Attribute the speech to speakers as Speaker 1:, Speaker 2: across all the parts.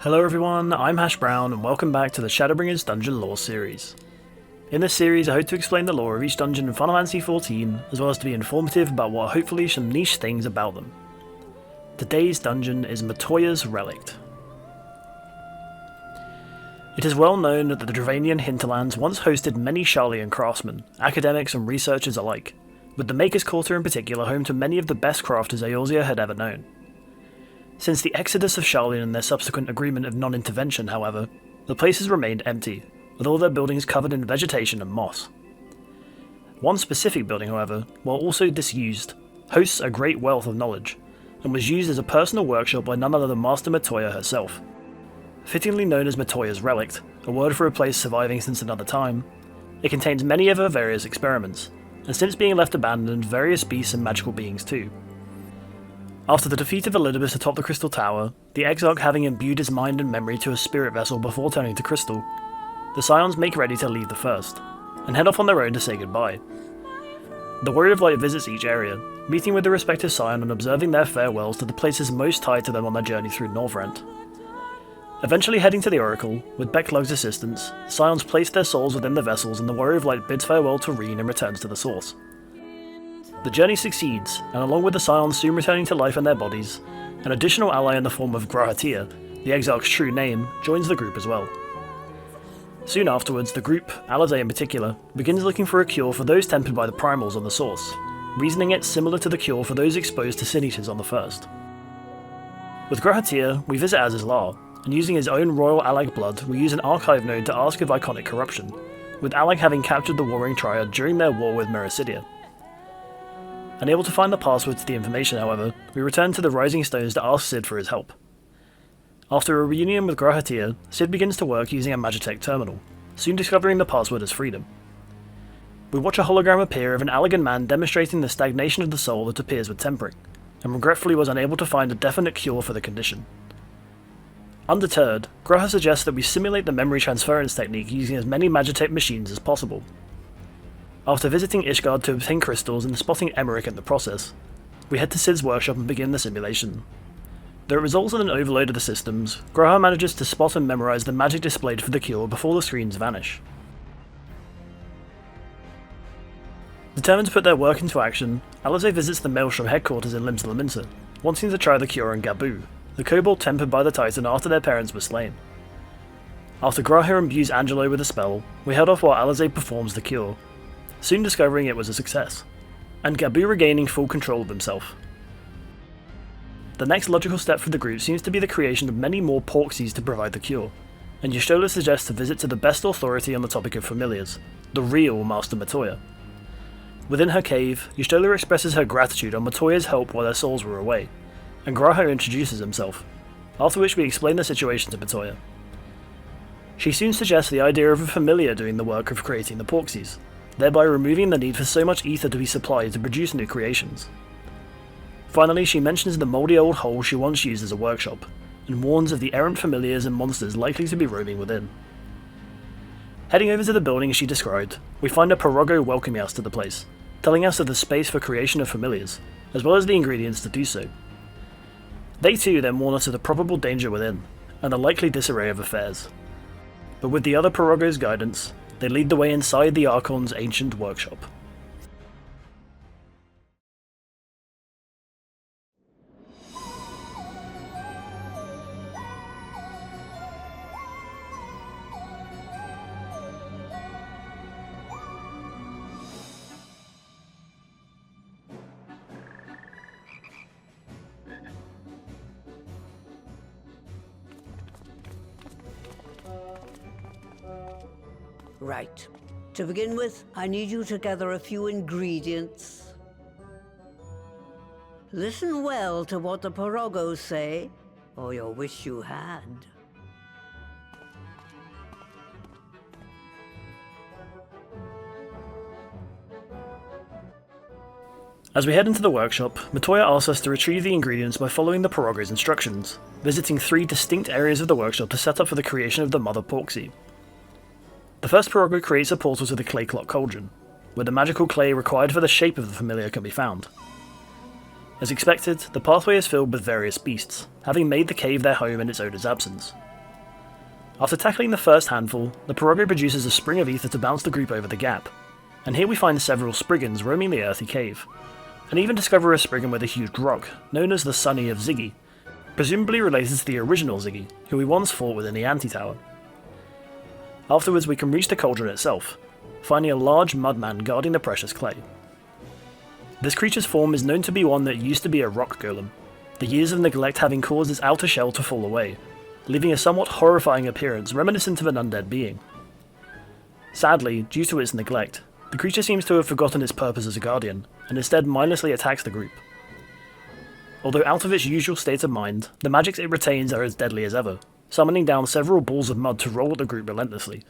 Speaker 1: Hello everyone, I'm Hash Brown and welcome back to the Shadowbringers Dungeon Lore series. In this series I hope to explain the lore of each dungeon in Final Fantasy XIV, as well as to be informative about what are hopefully some niche things about them. Today's dungeon is Matoya's Relict. It is well known that the Dravanian hinterlands once hosted many Sharlayan craftsmen, academics and researchers alike, with the Maker's Quarter in particular home to many of the best crafters Eorzea had ever known. Since the exodus of Sharlayan and their subsequent agreement of non-intervention, however, the place has remained empty, with all their buildings covered in vegetation and moss. One specific building, however, while also disused, hosts a great wealth of knowledge, and was used as a personal workshop by none other than Master Matoya herself. Fittingly known as Matoya's Relict, a word for a place surviving since another time, it contains many of her various experiments, and since being left abandoned, various beasts and magical beings too. After the defeat of Elidibus atop the Crystal Tower, the Exarch having imbued his mind and memory to a spirit vessel before turning to crystal, the Scions make ready to leave the First, and head off on their own to say goodbye. The Warrior of Light visits each area, meeting with the respective Scion and observing their farewells to the places most tied to them on their journey through Northrend. Eventually heading to the Oracle, with Becklug's assistance, the Scions place their souls within the vessels and the Warrior of Light bids farewell to Reen and returns to the Source. The journey succeeds, and along with the Scions soon returning to life in their bodies, an additional ally in the form of Grahatia, the Exarch's true name, joins the group as well. Soon afterwards, the group, Alizé in particular, begins looking for a cure for those tempered by the primals on the Source, reasoning it similar to the cure for those exposed to Sin Eaters on the First. With Grahatia, we visit Azizlar, and using his own royal Alag blood, we use an archive node to ask of iconic corruption, with Alag having captured the Warring Triad during their war with Mericidia. Unable to find the password to the information, however, we return to the Rising Stones to ask Cid for his help. After a reunion with Grahatia, Cid begins to work using a Magitech terminal, soon discovering the password as freedom. We watch a hologram appear of an Allagan man demonstrating the stagnation of the soul that appears with tempering, and regretfully was unable to find a definite cure for the condition. Undeterred, Graha suggests that we simulate the memory transference technique using as many Magitech machines as possible. After visiting Ishgard to obtain crystals and spotting Emmerich in the process, we head to Cid's workshop and begin the simulation. Though it results in an overload of the systems, Graha manages to spot and memorize the magic displayed for the cure before the screens vanish. Determined to put their work into action, Alizé visits the Maelstrom headquarters in Limsa, wanting to try the cure on Gabu, the kobold tempered by the Titan after their parents were slain. After Graha imbues Angelo with a spell, we head off while Alizé performs the cure, soon discovering it was a success, and Gabu regaining full control of himself. The next logical step for the group seems to be the creation of many more porxies to provide the cure, and Y'shtola suggests a visit to the best authority on the topic of familiars, the real Master Matoya. Within her cave, Y'shtola expresses her gratitude on Matoya's help while their souls were away, and Graha introduces himself, after which we explain the situation to Matoya. She soon suggests the idea of a familiar doing the work of creating the porxies, thereby removing the need for so much ether to be supplied to produce new creations. Finally, she mentions the mouldy old hole she once used as a workshop, and warns of the errant familiars and monsters likely to be roaming within. Heading over to the building she described, we find a Porogo welcoming us to the place, telling us of the space for creation of familiars, as well as the ingredients to do so. They too then warn us of the probable danger within, and the likely disarray of affairs. But with the other Porogo's guidance, they lead the way inside the Archon's ancient workshop.
Speaker 2: Right. To begin with, I need you to gather a few ingredients. Listen well to what the Porogos say, or you'll wish you had.
Speaker 1: As we head into the workshop, Matoya asks us to retrieve the ingredients by following the Porogo's instructions, visiting 3 distinct areas of the workshop to set up for the creation of the Mother Porxie. The first Porogo creates a portal to the clay clock cauldron, where the magical clay required for the shape of the familiar can be found. As expected, the pathway is filled with various beasts, having made the cave their home in its owner's absence, After tackling the first handful, the Porxie produces a spring of ether to bounce the group over the gap, and here we find several Spriggans roaming the earthy cave, and even discover a Spriggan with a huge rock, known as the Sonny of Ziggy, presumably related to the original Ziggy, who we once fought with in the Anti-Tower. Afterwards we can reach the cauldron itself, finding a large mudman guarding the precious clay. This creature's form is known to be one that used to be a rock golem, the years of neglect having caused its outer shell to fall away, leaving a somewhat horrifying appearance reminiscent of an undead being. Sadly, due to its neglect, the creature seems to have forgotten its purpose as a guardian, and instead mindlessly attacks the group. Although out of its usual state of mind, the magics it retains are as deadly as ever, summoning down several balls of mud to roll at the group relentlessly.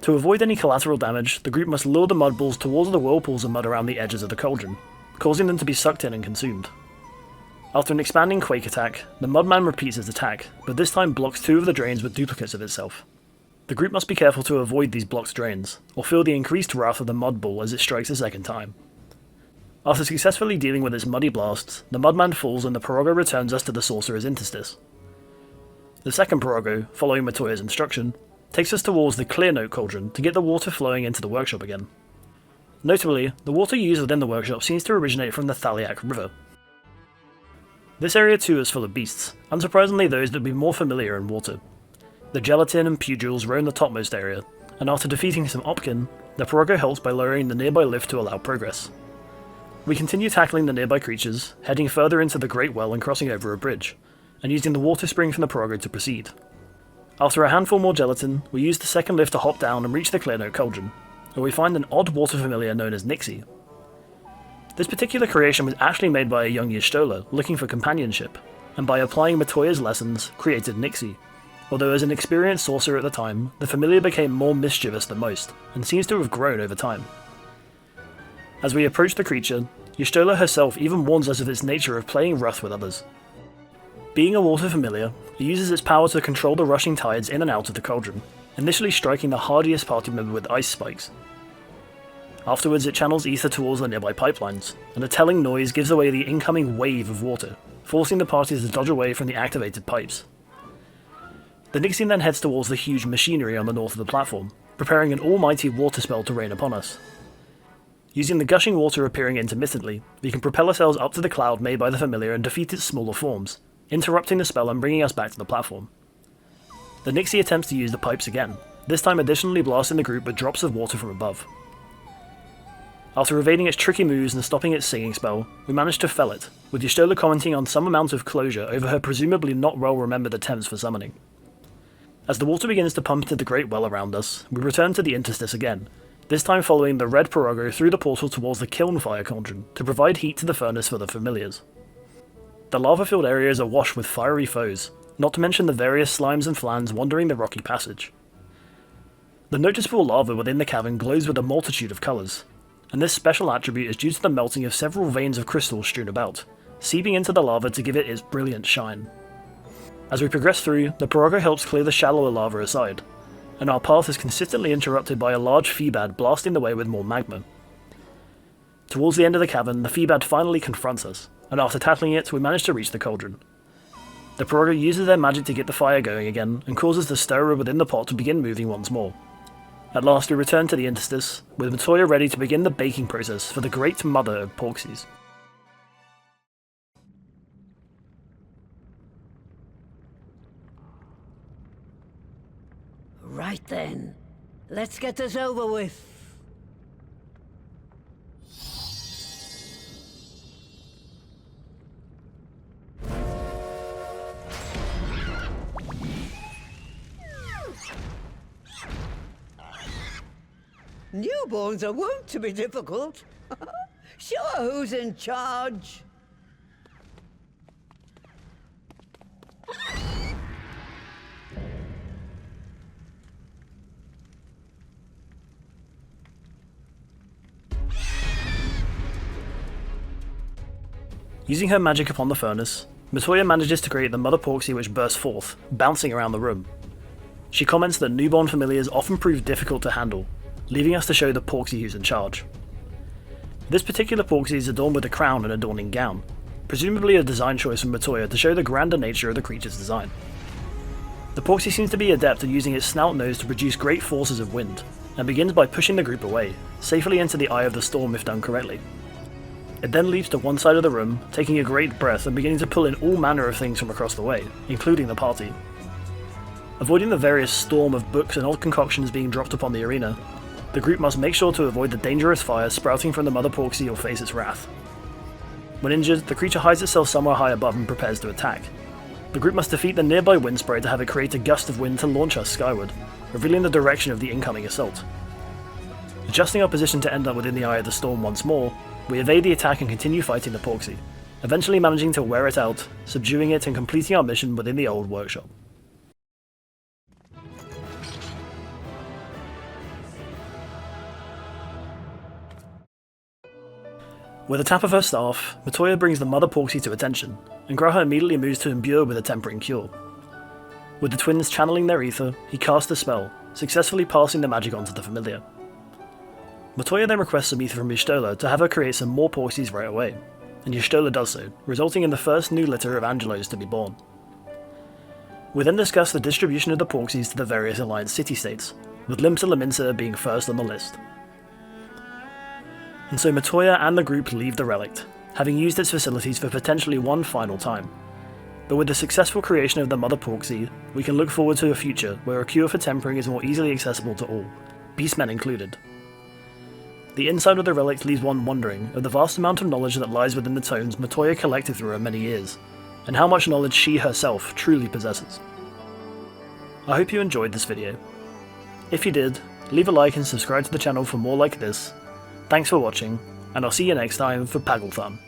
Speaker 1: To avoid any collateral damage, the group must lure the mud balls towards the whirlpools of mud around the edges of the cauldron, causing them to be sucked in and consumed. After an expanding quake attack, the mudman repeats his attack, but this time blocks two of the drains with duplicates of itself. The group must be careful to avoid these blocked drains, or feel the increased wrath of the mud ball as it strikes a second time. After successfully dealing with its muddy blasts, the mudman falls and the Porxie returns us to the sorcerer's interstice. The second Porxie, following Matoya's instruction, takes us towards the Clear Note cauldron to get the water flowing into the workshop again. Notably, the water used within the workshop seems to originate from the Thaliak River. This area too is full of beasts, unsurprisingly those that would be more familiar in water. The gelatin and pudules roam the topmost area, and after defeating some Opkin, the Porxie helps by lowering the nearby lift to allow progress. We continue tackling the nearby creatures, heading further into the Great Well and crossing over a bridge, and using the water spring from the Porxie to proceed. After a handful more gelatin, we use the second lift to hop down and reach the Clear Note cauldron, where we find an odd water familiar known as Nixie. This particular creation was actually made by a young Y'shtola looking for companionship, and by applying Matoya's lessons, created Nixie, although as an experienced sorcerer at the time, the familiar became more mischievous than most, and seems to have grown over time. As we approach the creature, Y'shtola herself even warns us of its nature of playing rough with others. Being a water familiar, it uses its power to control the rushing tides in and out of the cauldron, initially striking the hardiest party member with ice spikes. Afterwards it channels ether towards the nearby pipelines, and a telling noise gives away the incoming wave of water, forcing the parties to dodge away from the activated pipes. The Nixie then heads towards the huge machinery on the north of the platform, preparing an almighty water spell to rain upon us. Using the gushing water appearing intermittently, we can propel ourselves up to the cloud made by the familiar and defeat its smaller forms, interrupting the spell and bringing us back to the platform. The Nixie attempts to use the pipes again, this time additionally blasting the group with drops of water from above. After evading its tricky moves and stopping its singing spell, we manage to fell it, with Y'shtola commenting on some amount of closure over her presumably not well remembered attempts for summoning. As the water begins to pump into the Great Well around us, we return to the interstice again, this time following the red Porxie through the portal towards the Kiln Fire cauldron to provide heat to the furnace for the familiars. The lava-filled area is awash with fiery foes, not to mention the various slimes and flans wandering the rocky passage. The noticeable lava within the cavern glows with a multitude of colours, and this special attribute is due to the melting of several veins of crystal strewn about, seeping into the lava to give it its brilliant shine. As we progress through, the Porxie helps clear the shallower lava aside, and our path is consistently interrupted by a large Feebad blasting the way with more magma. Towards the end of the cavern, the Feebad finally confronts us, and after tackling it, we manage to reach the cauldron. The Porxie uses their magic to get the fire going again, and causes the stirrer within the pot to begin moving once more. At last we return to the interstice, with Matoya ready to begin the baking process for the great mother of porxies.
Speaker 2: Right then, let's get this over with. Newborns are wont to be difficult. Sure, who's in charge?
Speaker 1: Using her magic upon the furnace, Matoya manages to create the mother porxie which bursts forth, bouncing around the room. She comments that newborn familiars often prove difficult to handle, leaving us to show the porxie who's in charge. This particular porxie is adorned with a crown and adorning gown, presumably a design choice from Matoya to show the grander nature of the creature's design. The porxie seems to be adept at using its snout nose to produce great forces of wind, and begins by pushing the group away, safely into the eye of the storm if done correctly. It then leaps to one side of the room, taking a great breath and beginning to pull in all manner of things from across the way, including the party. Avoiding the various storm of books and odd concoctions being dropped upon the arena, the group must make sure to avoid the dangerous fire sprouting from the mother porxie or face its wrath. When injured, the creature hides itself somewhere high above and prepares to attack. The group must defeat the nearby wind spray to have it create a gust of wind to launch us skyward, revealing the direction of the incoming assault. Adjusting our position to end up within the eye of the storm once more, we evade the attack and continue fighting the porxie, eventually managing to wear it out, subduing it and completing our mission within the old workshop. With a tap of her staff, Matoya brings the mother porxie to attention, and Graha immediately moves to imbue her with a tempering cure. With the twins channeling their ether, he casts a spell, successfully passing the magic on to the familiar. Matoya then requests some ether from Y'shtola to have her create some more porxies right away, and Y'shtola does so, resulting in the first new litter of Angelos to be born. We then discuss the distribution of the porxies to the various Alliance city-states, with Limsa Laminsa being first on the list. And so Matoya and the group leave the Relict, having used its facilities for potentially one final time. But with the successful creation of the mother porxie, we can look forward to a future where a cure for tempering is more easily accessible to all, beastmen included. The inside of the Relict leaves one wondering of the vast amount of knowledge that lies within the tomes Matoya collected through her many years, and how much knowledge she herself truly possesses. I hope you enjoyed this video. If you did, leave a like and subscribe to the channel for more like this. Thanks for watching, and I'll see you next time for Pagglethon.